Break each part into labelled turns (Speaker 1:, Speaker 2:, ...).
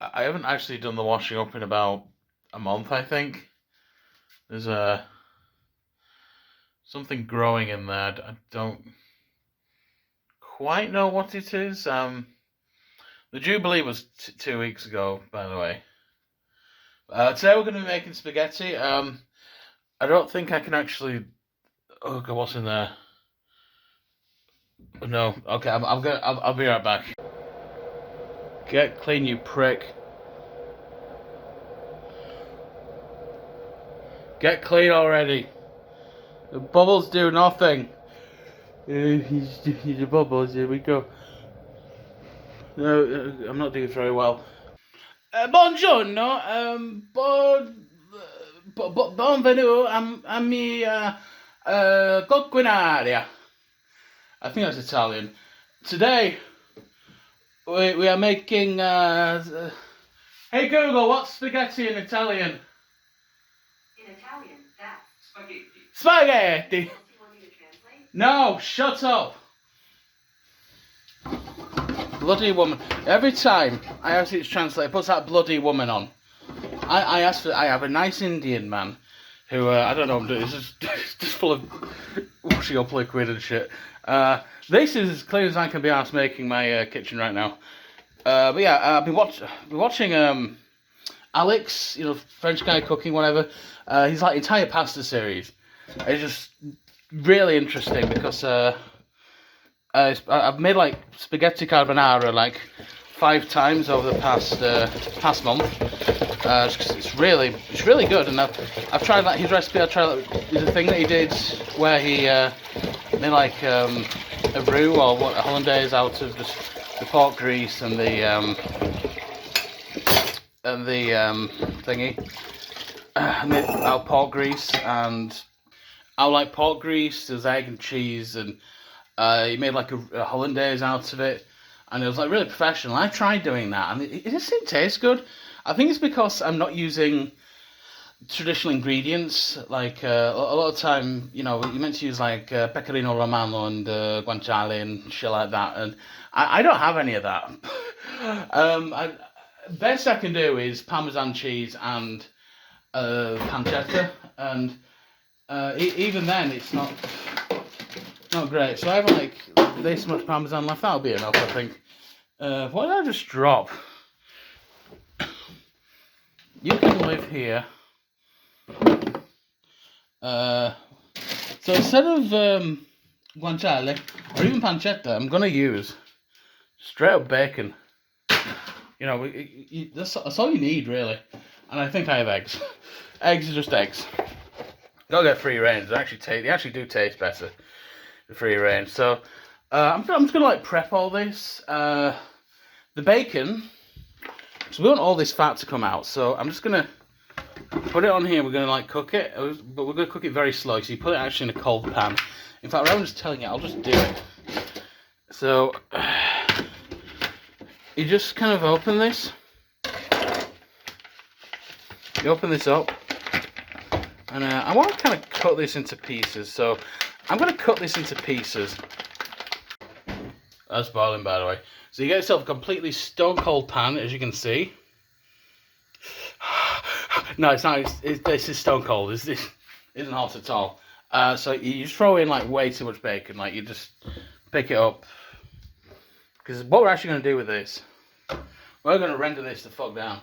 Speaker 1: I haven't actually done the washing up in about a month, I think. There's something growing in there. I don't quite know what it is. The Jubilee was 2 weeks ago, by the way. Today we're going to be making spaghetti. I don't think I can actually. Oh God, what's in there? No. Okay, I'll be right back. Get clean, you prick. Get clean already. The bubbles do nothing. He's the bubbles. Here we go. No, I'm not doing very well. Buongiorno. Benvenuto a mi coquinaria. I think that's Italian. Today we are making. Hey Google, what's spaghetti in Italian?
Speaker 2: In Italian, that's spaghetti.
Speaker 1: Spaghetti.
Speaker 2: Do you want me to translate?
Speaker 1: No, shut up. Bloody woman. Every time I ask it to translate, it puts that bloody woman on. I have a nice Indian man who, I don't know what I'm doing, it's just full of washing up liquid and shit. This is as clean as I can be asked making my kitchen right now. But yeah, I've been watching Alex, French guy cooking, whatever. He's like entire pasta series. It's just really interesting because I've made like spaghetti carbonara like 5 times over the past month. It's really good, and I've tried his recipe. I tried the thing that he did where he made like a roux or a hollandaise out of just the pork grease and the thingy. Made out of pork grease, and I like pork grease. There's egg and cheese, and he made like a hollandaise out of it, and it was like really professional. I tried doing that, and it just didn't taste good. I think it's because I'm not using traditional ingredients. Like a lot of time, you're meant to use like pecorino romano and guanciale and shit like that, and I don't have any of that. Best I can do is Parmesan cheese and pancetta, and even then it's not great. So I have like this much Parmesan left. That'll be enough, I think. What did I just drop? You can live here. So instead of guanciale or even pancetta, I'm gonna use straight up bacon. That's all you need really. And I think I have eggs. Eggs are just eggs. Gotta get free range. They actually do taste better with free range. So I'm just gonna like prep all this. The bacon. So we want all this fat to come out. So I'm just gonna put it on here. We're gonna like cook it, but we're gonna cook it very slow. So you put it actually in a cold pan. In fact, rather than just telling you, I'll just do it. So you just kind of open this. You open this up, and I want to kind of cut this into pieces. So I'm going to cut this into pieces. That's boiling, by the way. So you get yourself a completely stone cold pan, as you can see. No, it's not. This is stone cold. This isn't hot at all. So you just throw in like way too much bacon. Like you just pick it up. Because what we're actually going to do with this, we're going to render this the fuck down.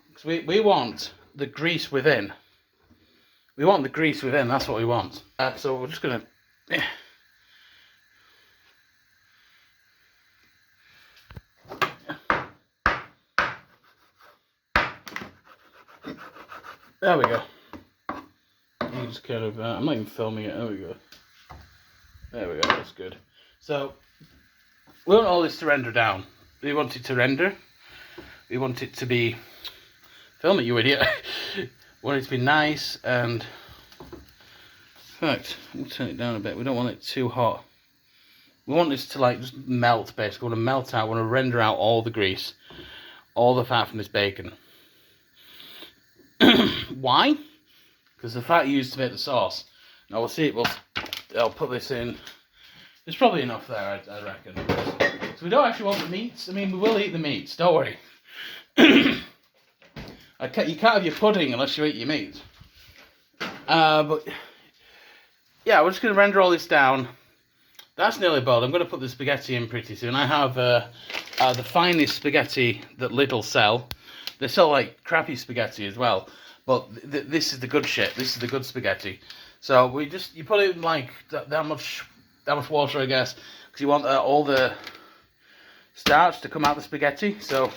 Speaker 1: Because we want the grease within. We want the grease within. That's what we want. So we're just going to. There we go. You just kind of, I'm not even filming it. There we go. There we go. That's good. So we want all this to render down. We want it to render. We want it to be. Film it, you idiot. We want it to be nice and. In fact, we'll turn it down a bit. We don't want it too hot. We want this to like just melt. Basically, we want to melt out. We want to render out all the grease, all the fat from this bacon. Why? Because the fat used to make the sauce. Now we'll see. I'll put this in. There's probably enough there, I reckon. So we don't actually want the meats. I mean, we will eat the meats. Don't worry. You can't have your pudding unless you eat your meat. But yeah, we're just going to render all this down. That's nearly boiled. I'm going to put the spaghetti in pretty soon. I have the finest spaghetti that Lidl sell. They sell like crappy spaghetti as well, but this is the good shit. This is the good spaghetti. So you put it in like that much water, I guess, because you want all the starch to come out of the spaghetti. So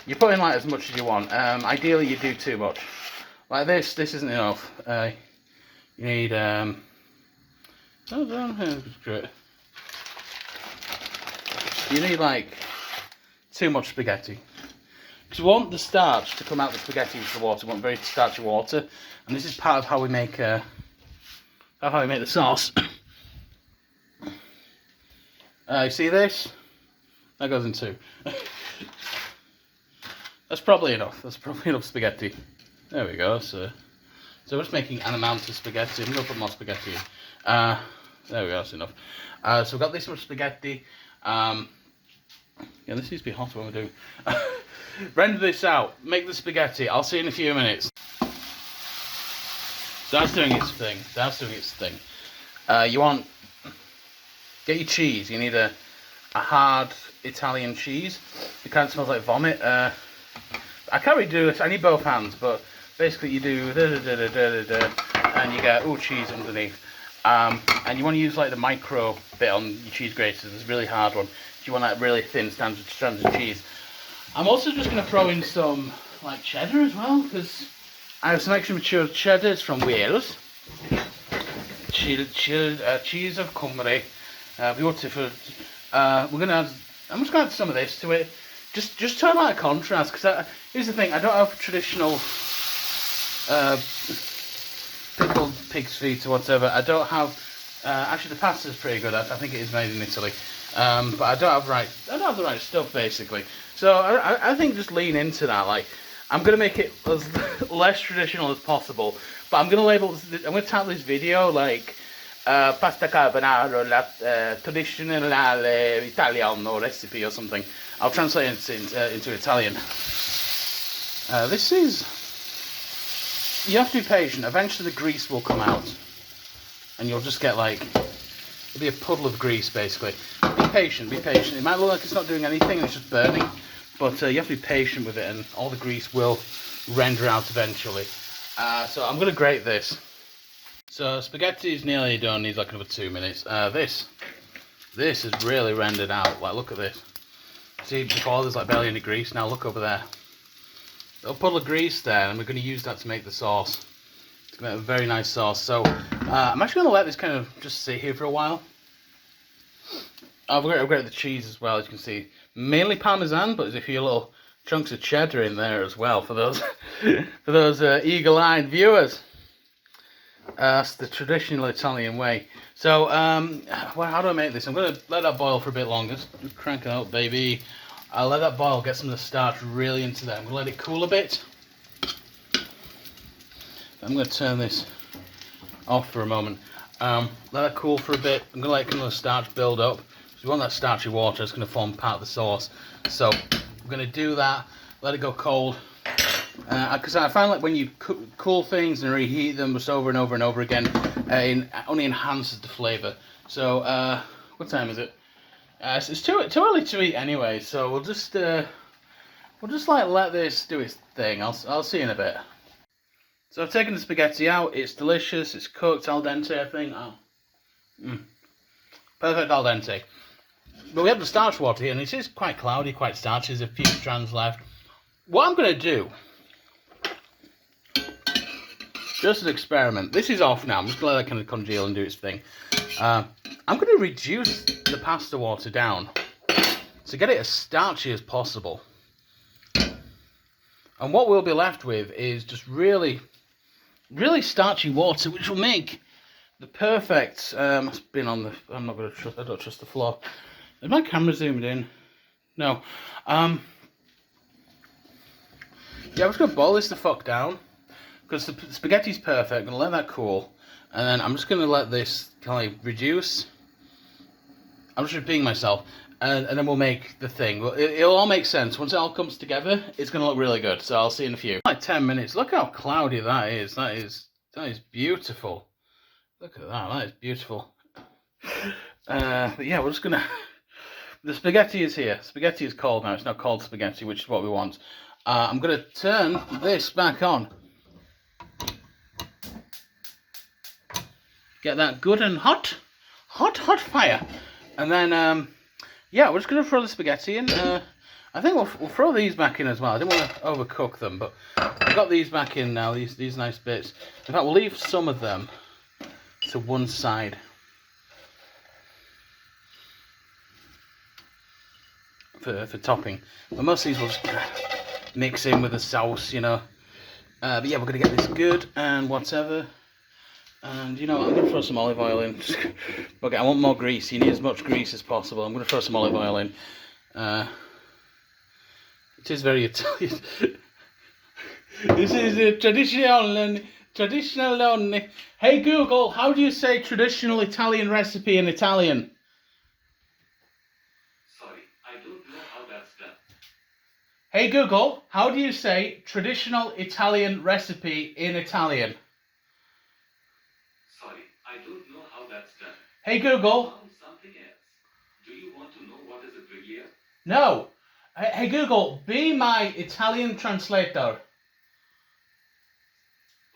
Speaker 1: you put in like as much as you want. Ideally, you do too much. Like this isn't enough. You need you need like too much spaghetti. Because you want the starch to come out of the spaghetti into the water. You want very starchy water, and this is part of how we make the sauce. You see this? That goes in two. That's probably enough. That's probably enough spaghetti. There we go. So we're just making an amount of spaghetti. I'm going to put more spaghetti in. There we go. That's enough. So we've got this much spaghetti. Yeah, this needs to be hot when we're doing. Render this out. Make the spaghetti. I'll see you in a few minutes. So that's doing its thing. Get your cheese. You need a hard Italian cheese. It kind of smells like vomit. I can't really do this. I need both hands, but basically you do and you get cheese underneath. And you want to use like the micro bit on your cheese grater. It's a really hard one. If you want that really thin strands of cheese. I'm also just going to throw in some like cheddar as well, because I have some extra mature cheddars from Wales. Cheese of Cymru. Beautiful. I'm just going to add some of this to it. Just to like a contrast, because here's the thing, I don't have traditional pickled pig's feet or whatever. I don't have, actually the pasta's pretty good, I think it is made in Italy, but I don't have the right stuff basically. So I think just lean into that, like, I'm going to make it as less traditional as possible, but I'm going to title this video like, pasta carbonara, tradizionale Italiano recipe or something. I'll translate it into Italian. You have to be patient. Eventually the grease will come out. And you'll just get like, it'll be a puddle of grease basically. Be patient. It might look like it's not doing anything and it's just burning. But you have to be patient with it and all the grease will render out eventually. So I'm going to grate this. So spaghetti is nearly done, needs like another 2 minutes. This is really rendered out. Like, look at this. See, before there's like barely any grease. Now look over there. Little puddle of grease there, and we're going to use that to make the sauce. It's going to make a very nice sauce. So I'm actually going to let this kind of just sit here for a while. I've got the cheese as well, as you can see. Mainly Parmesan, but there's a few little chunks of cheddar in there as well for those eagle-eyed viewers. That's the traditional Italian way. So, how do I make this? I'm going to let that boil for a bit longer. Just crank it out, baby. I'll let that boil, get some of the starch really into there. I'm going to let it cool a bit. I'm going to turn this off for a moment. Let that cool for a bit. I'm going to let kind of the starch build up. If you want that starchy water, it's going to form part of the sauce. So, I'm going to do that, let it go cold. Because I find like when you cool things and reheat them just over and over and over again, it only enhances the flavour. So, what time is it? It's too early to eat anyway, so we'll just like let this do its thing. I'll see you in a bit. So I've taken the spaghetti out. It's delicious. It's cooked al dente, I think. Perfect al dente. But we have the starch water here, and it is quite cloudy, quite starchy. There's a few strands left. What I'm going to do, just an experiment. This is off now. I'm just going to let that kind of congeal and do its thing. I'm going to reduce the pasta water down to get it as starchy as possible. And what we'll be left with is just really, really starchy water, which will make the perfect. It's been on the. I don't trust the floor. Is my camera zoomed in? No. Yeah, I'm just going to boil this the fuck down, because the spaghetti's perfect. I'm going to let that cool, and then I'm just going to let this kind of reduce. I'm just repeating myself. and then we'll make the thing. Well, it'll all make sense. Once it all comes together, it's going to look really good. So I'll see you in a few. Like 10 minutes. Look how cloudy that is. That is beautiful. Look at that. That is beautiful. But yeah, we're just going to... The spaghetti is here. Spaghetti is cold now. It's not cold spaghetti, which is what we want. I'm going to turn this back on. Get that good and hot. Hot fire. And then, yeah, we're just going to throw the spaghetti in. I think we'll throw these back in as well. I didn't want to overcook them, but I've got these back in now, these nice bits. In fact, we'll leave some of them to one side. For topping. But most of these will just mix in with the sauce, you know. But yeah, we're going to get this good and whatever. And, you know, I'm going to throw some olive oil in. Okay, I want more grease. You need as much grease as possible. I'm going to throw some olive oil in. It is very Italian. This is a traditional only. Hey Google, how do you say traditional Italian recipe in Italian?
Speaker 3: Sorry, I don't know how that's done.
Speaker 1: Hey Google, how do you say traditional Italian recipe in Italian?
Speaker 3: Sorry, I don't know how that's done.
Speaker 1: Hey Google.
Speaker 3: Found something else. Do you want to know what is a gruyere?
Speaker 1: No. Hey Google, be my Italian translator.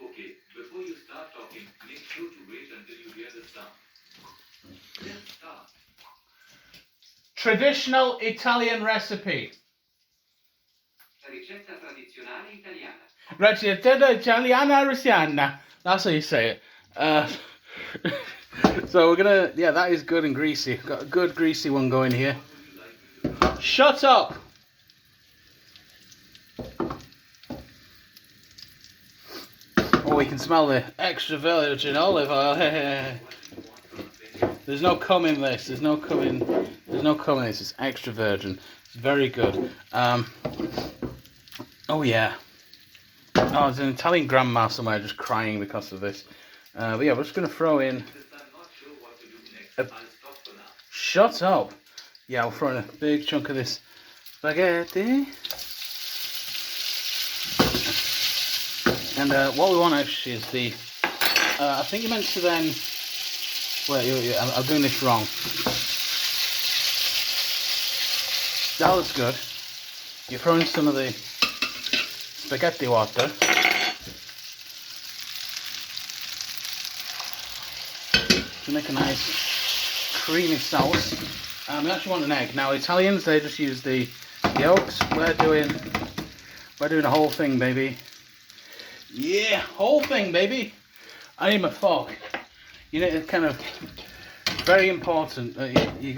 Speaker 3: Okay, before you start talking, make sure to wait until you hear the sound. Let's start.
Speaker 1: Traditional Italian recipe.
Speaker 2: Ricetta tradizionale italiana.
Speaker 1: Ricetta Italiana Ricetta. That's how you say it. So we're gonna, yeah, that is good and greasy. Got a good greasy one going here. Shut up! Oh, we can smell the extra virgin olive oil. There's no cum in this. There's no cum in this. It's extra virgin. It's very good. Oh yeah. Oh, there's an Italian grandma somewhere just crying because of this. But yeah, we're just gonna throw in. Shut up. Yeah, we'll throw in a big chunk of this spaghetti. And what we want actually is the... I think you meant to then... Wait, I'm doing this wrong. That looks good. You throw in some of the spaghetti water. To make a nice creamy sauce. We actually want an egg. Now Italians, they just use the yolks. We're doing the whole thing, baby. Yeah, whole thing, baby. I need my fork. You know, it's kind of very important. You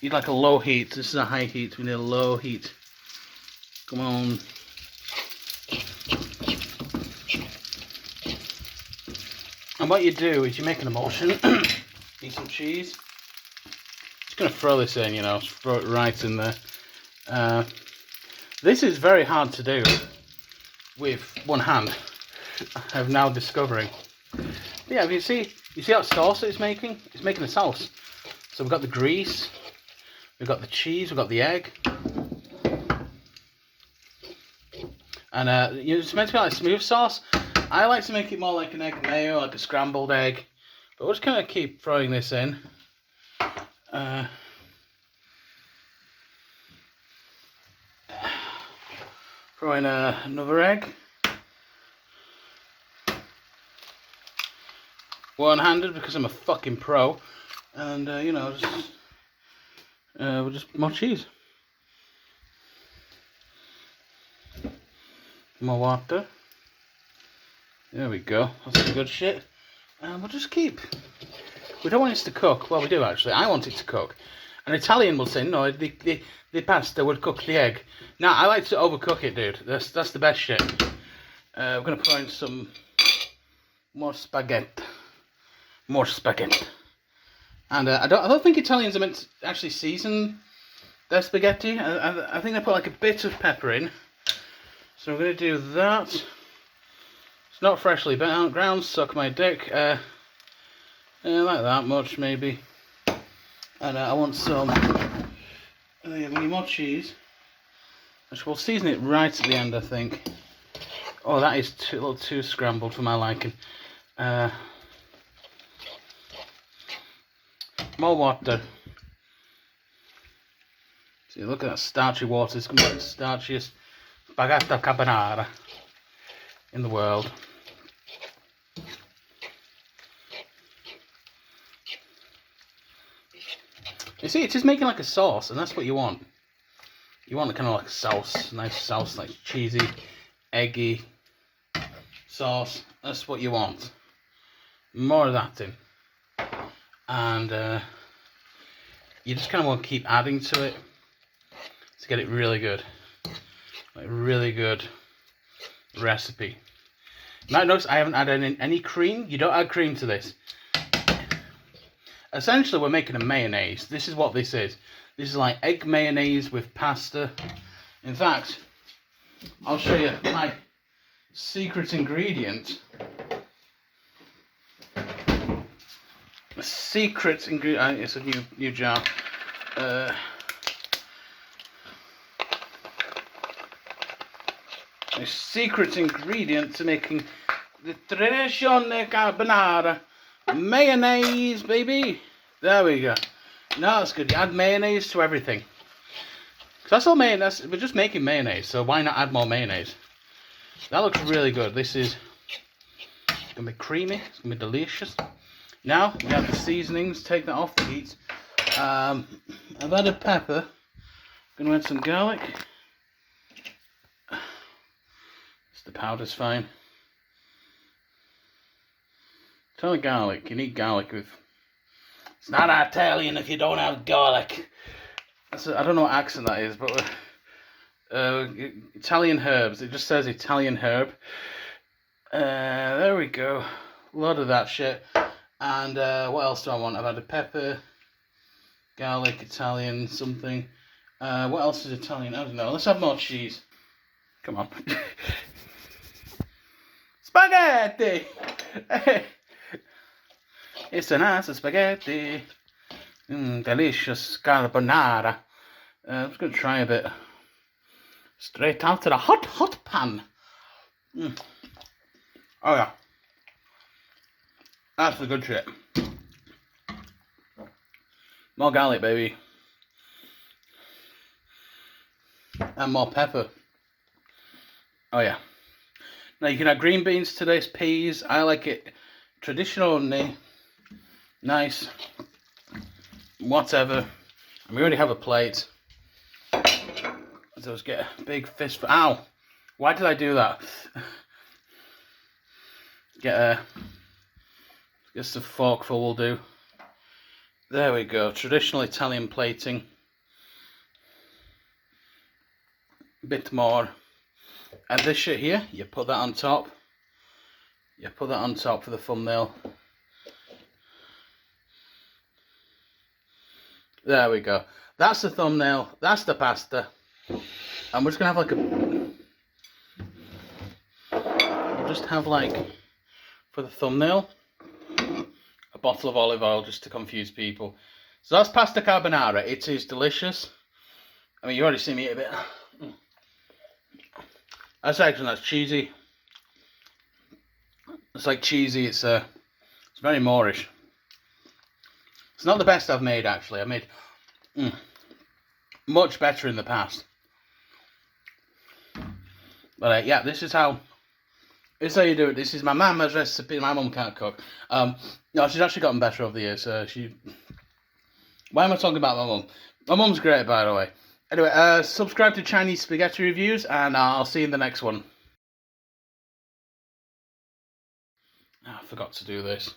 Speaker 1: need like a low heat. This is a high heat. We need a low heat. Come on. And what you do is you make an emulsion. Eat some cheese. Just gonna throw this in, you know, throw it right in there. This is very hard to do with one hand. I'm now discovering. But yeah, you see that sauce that it's making? It's making a sauce. So we've got the grease, we've got the cheese, we've got the egg. And you know, it's meant to be like smooth sauce. I like to make it more like an egg mayo, like a scrambled egg. But we're just gonna keep throwing this in. Throw in another egg. One-handed because I'm a fucking pro. And you know, just we'll just more cheese. More water. There we go. That's some good shit. And we'll just keep. We don't want it to cook. Well, we do actually. I want it to cook. An Italian will say, no, the pasta would cook the egg. Now, I like to overcook it, dude. That's the best shit. We're going to put in some more spaghetti. More spaghetti. And I don't think Italians are meant to actually season their spaghetti. I think they put like a bit of pepper in. So we're going to do that. It's not freshly ground, suck my dick. Like that much maybe. And I want some Oh yeah, we need more cheese. Which we'll season it right at the end, I think. Oh, that is a little too scrambled for my liking. More water. See, look at that starchy water. It's going to be the starchiest spaghetti carbonara in the world. You see, it's just making like a sauce, and that's what you want. You want kind of like a sauce, nice sauce, like cheesy, eggy sauce. That's what you want. More of that in. And you just kind of want to keep adding to it to get it really good. Like really good recipe. You might notice I haven't added any cream. You don't add cream to this. Essentially, we're making a mayonnaise. This is what this is. This is like egg mayonnaise with pasta. In fact, I'll show you my secret ingredient. A secret ingredient. It's a new jar. A secret ingredient to making the Tradizionale Carbonara. Mayonnaise, baby. There we go. No, that's good. You add mayonnaise to everything. Cause that's all mayonnaise. We're just making mayonnaise, so why not add more mayonnaise? That looks really good. This is gonna be creamy. It's gonna be delicious. Now we have the seasonings. Take that off the heat. I've added pepper. Gonna add some garlic. Just the powder's fine. It's only garlic. You need garlic with. It's not Italian if you don't have garlic. I don't know what accent that is, but Italian herbs. It just says Italian herb. There we go. A lot of that shit. And what else do I want? I've added pepper, garlic, Italian, something. What else is Italian? I don't know. Let's have more cheese. Come on. Spaghetti! It's a nice spaghetti. Delicious carbonara. I'm just going to try a bit. Straight out of the hot pan. Oh yeah. That's the good shit. More garlic, baby. And more pepper. Oh yeah. Now you can add green beans to this, peas. I like it traditional, nice, whatever. And we already have a plate. So let's get a big fist. Ow! Why did I do that? Just a forkful will do. There we go. Traditional Italian plating. A bit more. And this shit here, you put that on top. You put that on top for the thumbnail. There we go. That's the thumbnail. That's the pasta. And we're just gonna have like we'll just have like for the thumbnail a bottle of olive oil just to confuse people. So that's pasta carbonara. It is delicious. I mean, you already see me eat a bit. That's cheesy. It's like cheesy. It's very Moorish. It's not the best I've made actually. I made much better in the past. But yeah, this is how you do it. This is my mama's recipe. My mum can't cook. No, she's actually gotten better over the years. Why am I talking about my mum? My mum's great, by the way. Anyway, subscribe to Chinese Spaghetti Reviews, and I'll see you in the next one. I forgot to do this.